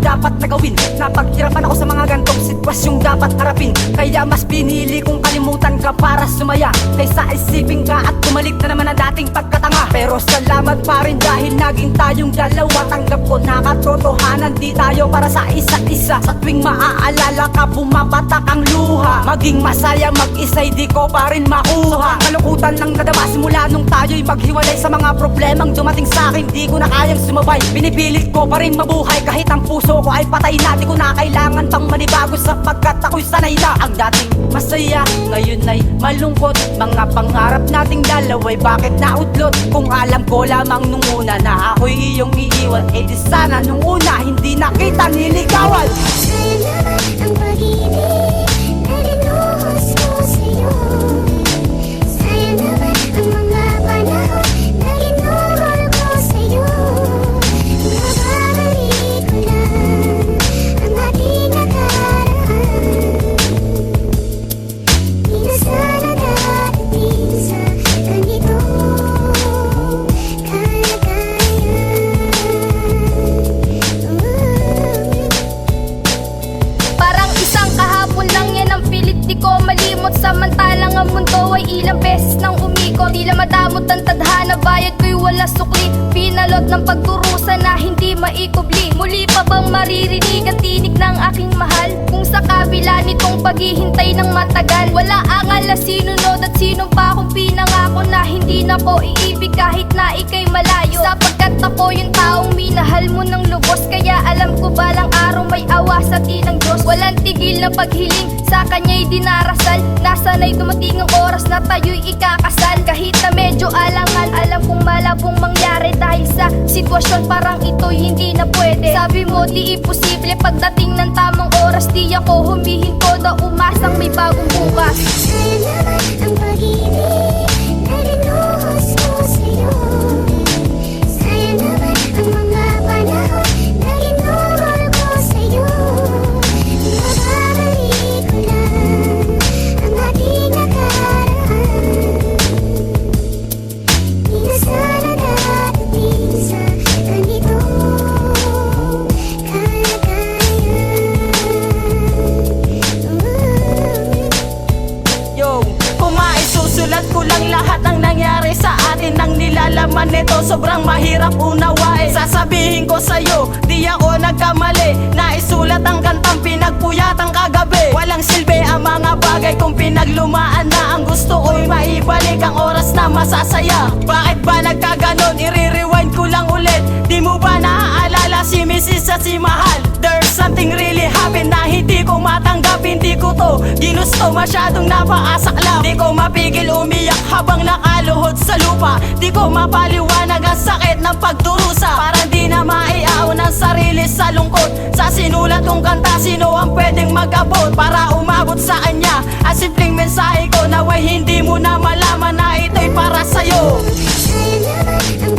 dapat na gawin. Napaghirapan ako sa mga gantong sitwasyong dapat harapin. Kaya mas pinili kong kalimutan ka para sumaya, kaysa isipin ka at tumalik na naman ang dating pagkatanga. Pero salamat pa rin dahil naging tayong dalawa. Tanggap ko na katotohanan, di tayo para sa isa't isa. Sa tuwing maaalala ka, bumabatak ang luha. Maging masaya mag-isa'y di ko pa rin makuha. Kalukutan ng nadama simula nung tayo'y maghiwalay. Sa mga problemang dumating sa'kin, di ko na kayang sumabay. Pinipilit ko pa rin mabuhay kahit ang puso ko ay patay na. Di ko na kailangan pang manibago sapagkat ako'y sanay na. Ang dating masaya, ngayon ay malungkot. Mga pangarap nating dalaway bakit naudlot? Kung alam ko lamang nung una na ako'y iyong iiwan, eh di sana nung una hindi nakita niligawan. Sa'yo naman ang pag-ibig na rinuhos ko sa'yo. Sa'yo naman ang mga panahon na ginugol ko sa'yo. Mababalik ko lang ang ating nakaraan. Di na sana darating sa ganito Parang isang kahapon lang yan ang pilit di ko malimot. Samantalang ang mundo ay ilang beses nang umikot. Tila madamot ang tadhana, bayad ko'y wala sukli. Pinalot ng pagdurusa na hindi maikubli. Muli pa bang maririnig ang tinig ng aking mahal? Kung sa kabila nitong paghihintay ng matagal, wala ang alas sinunod at sinong pa akong pinangako na hindi na ko iibig kahit na ikay malayo. Sapagkat ako yung taong minahal mo ng lubos, kaya alam ko balang araw may awa sa tinang Diyos. Walang tigil na paghiling, sa kanya'y dinarasal. Nasana'y dumating ang oras na tayo'y ikakasal. Kahit na medyo alangan, alam kong malabong mangyari dahil sa sitwasyon parang ito'y hindi na pwede. Sabi mo di imposible, pagdating ng tamang oras di ako humihinto na umasang may bagong bukas. Sa'yo naman ang pag-ibig na rinuhos ko sa'yo. Sa'yo naman ang mga panahon na ginugol ko sa'yo. Mababalik ko lang ang ating nakaraan. Di na sana darating sa ganito Yo, kung maisusulat ko lang lahat ang nangyari sa atin, ang nilalaman nito sobrang mahirap unawain. Sasabihin ko sa'yo, di ako nagkamali. Naisulat ang kantang pinagpuyatang kagabi. Walang silbi ang mga bagay kung pinaglumaan na. Ang gusto ko'y maibalik ang oras na masasaya. Bakit ba nagkaganon? I-rewind ko lang ulit. Di mo ba naaalala si Mrs. at si Mahal? There's something really happened na hindi ko matanggap. Hindi ko to ginusto, masyadong napaasaklaw. Di ko mapigil umiyak habang nakaluhod sa lupa. Di ko mapaliwanag ang sakit ng pagdurusa. Parang di na maiaon ang sarili sa lungkot. Sa sinulat kong kanta, sino ang pwedeng mag-abot para umabot sa kanya? Ang simpleng mensahe ko naway hindi mo na malaman na ito'y para sa'yo. Sa'yo naman ang